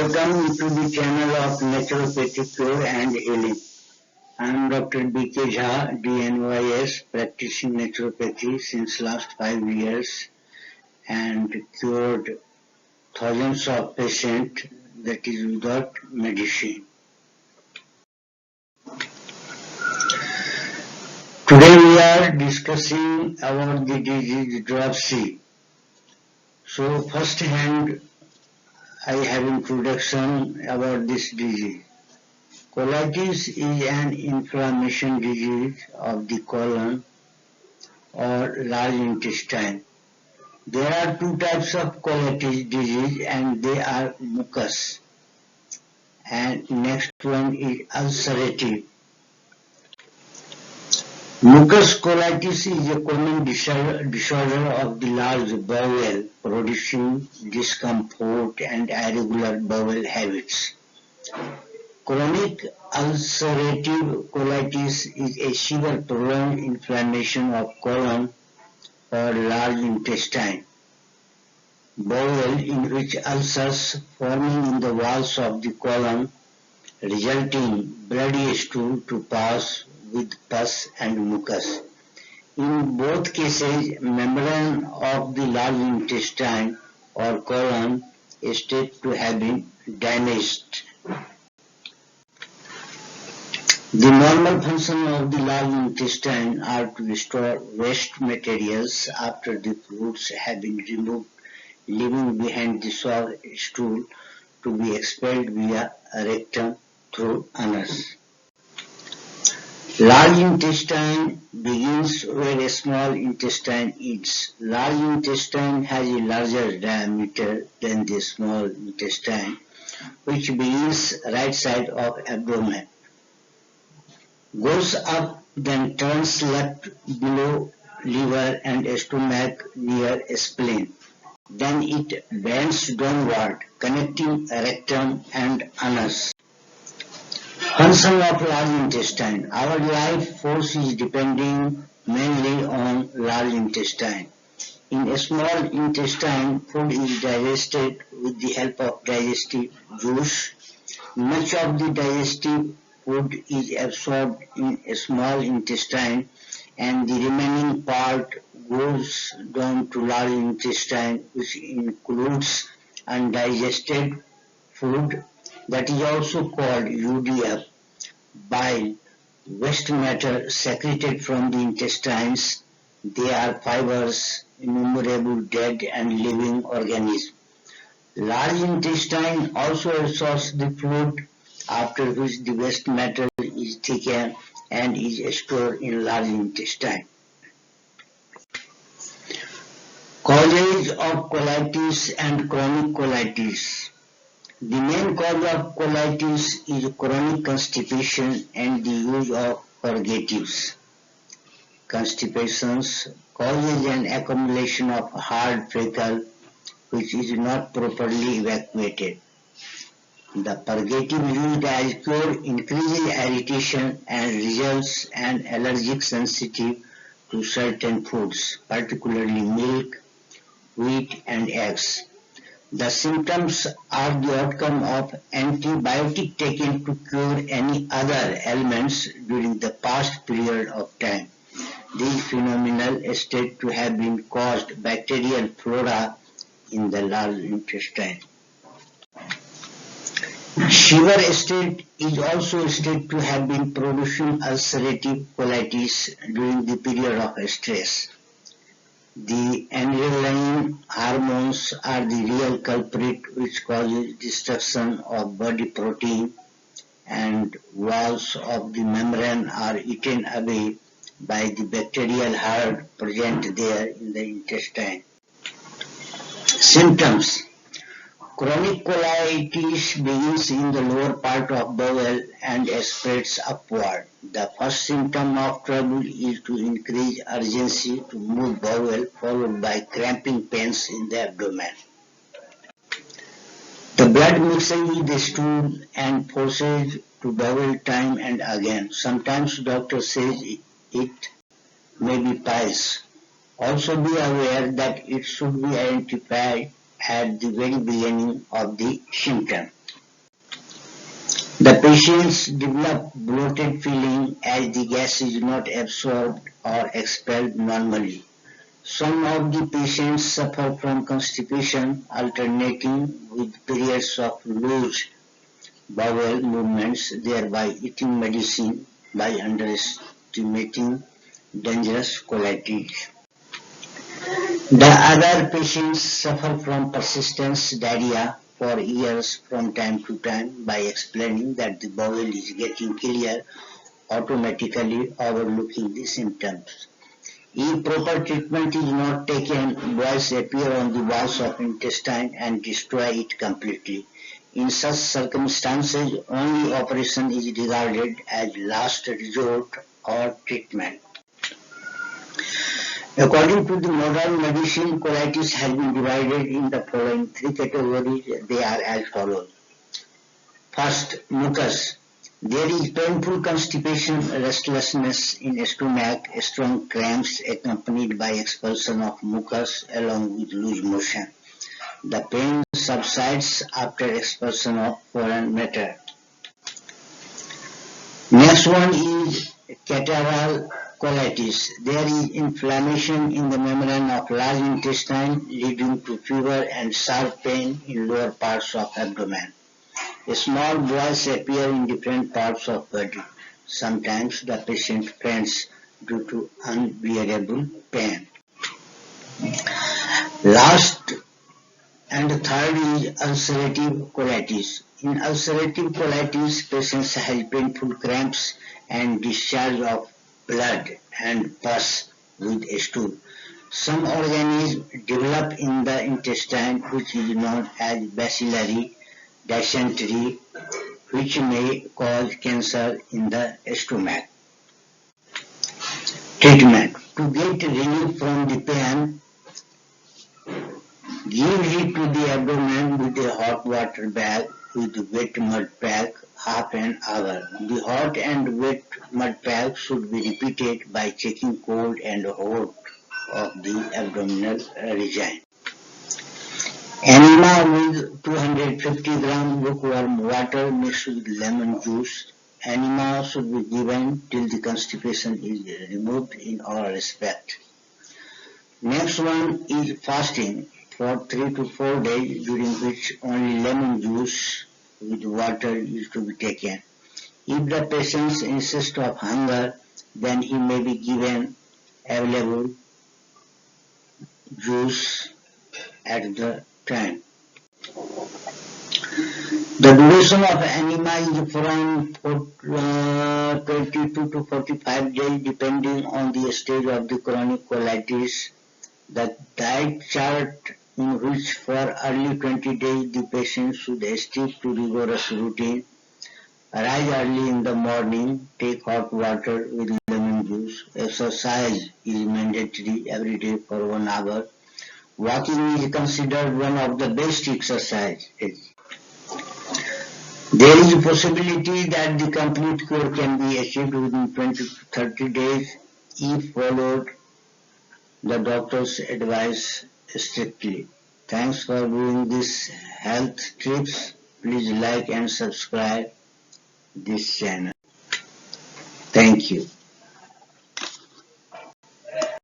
Welcome to the channel of Naturopathy Cure and Healing. I am Dr. B K Jha DNYS, practicing naturopathy since last 5 years and cured thousands of patients, that is without medicine. Today we are discussing about the disease dropsy. So first hand I have introduction about this disease. Colitis is an inflammation disease of the colon or large intestine. There are two types of colitis disease and they are mucus. And next one is ulcerative. Mucus colitis is a common disorder of the large bowel, producing discomfort and irregular bowel habits. Chronic ulcerative colitis is a severe prolonged inflammation of colon or large intestine, bowel in which ulcers forming in the walls of the colon, resulting bloody stool to pass with pus and mucus. In both cases, membrane of the large intestine or colon is said to have been damaged. The normal function of the large intestine are to store waste materials after the fluids have been removed, leaving behind the sour stool to be expelled via rectum through anus. Large intestine begins where a small intestine ends. Large intestine has a larger diameter than the small intestine, which begins right side of abdomen, goes up, then turns left below liver and stomach near spleen. Then it bends downward, connecting rectum and anus. Function of large intestine. Our life force is depending mainly on large intestine. In a small intestine, food is digested with the help of digestive juice. Much of the digestive food is absorbed in a small intestine and the remaining part goes down to large intestine, which includes undigested food, that is also called UDF, bile, waste matter secreted from the intestines. They are fibers, innumerable dead and living organisms. Large intestine also absorbs the fluid, after which the waste matter is thickened and is stored in large intestine. Causes of colitis and chronic colitis. The main cause of colitis is chronic constipation and the use of purgatives. Constipations causes an accumulation of hard fecal which is not properly evacuated. The purgative used as cure increases irritation and results an allergic sensitive to certain foods, particularly milk, wheat and eggs. The symptoms are the outcome of antibiotic taken to cure any other ailments during the past period of time. These phenomena are said to have been caused bacterial flora in the large intestine. Severe state is also said to have been producing ulcerative colitis during the period of stress. The adrenaline hormones are the real culprit which causes destruction of body protein and walls of the membrane are eaten away by the bacterial herd present there in the intestine. Symptoms. Chronic colitis begins in the lower part of bowel and spreads upward. The first symptom of trouble is to increase urgency to move bowel, followed by cramping pains in the abdomen. The blood mixes with the stool and forces to bowel time and again. Sometimes doctor says it may be piles. Also be aware that it should be identified at the very beginning of the symptom. The patients develop bloated feeling as the gas is not absorbed or expelled normally. Some of the patients suffer from constipation alternating with periods of loose bowel movements, thereby eating medicine by underestimating dangerous colitis. The other patients suffer from persistent diarrhea for years from time to time by explaining that the bowel is getting clear automatically overlooking the symptoms. If proper treatment is not taken, boils appear on the walls of intestine and destroy it completely. In such circumstances, only operation is regarded as last resort or treatment. According to the modern medicine, colitis has been divided in the following three categories. They are as follows. First, mucus. There is painful constipation, restlessness in stomach, strong cramps accompanied by expulsion of mucus along with loose motion. The pain subsides after expulsion of foreign matter. Next one is catarrhal colitis. There is inflammation in the membrane of large intestine leading to fever and sharp pain in lower parts of abdomen. Small boils appear in different parts of body. Sometimes the patient faints due to unbearable pain. Last and third is ulcerative colitis. In ulcerative colitis, patients have painful cramps and discharge of blood and pus with stool. Some organisms develop in the intestine which is known as bacillary dysentery, which may cause cancer in the stomach. Treatment. To get relief from the pain, give heat to the abdomen with a hot water bag with wet mud pack half an hour. The hot and wet mud pack should be repeated by checking cold and hot of the abdominal region. Enema with 250 gram lukewarm water mixed with lemon juice. Enema should be given till the constipation is removed in all respect. Next one is fasting for 3 to 4 days, during which only lemon juice with water is to be taken. If the patient insists of hunger, then he may be given available juice at the time. The duration of enema is from 22 to 45 days depending on the stage of the chronic colitis. The diet chart in which for early 20 days the patient should stick to rigorous routine. Arise early in the morning, take hot water with lemon juice. Exercise is mandatory every day for 1 hour. Walking is considered one of the best exercises. There is a possibility that the complete cure can be achieved within 20 to 30 days if followed the doctor's advice strictly. Thanks for viewing this health tips. Please like and subscribe this channel. Thank you.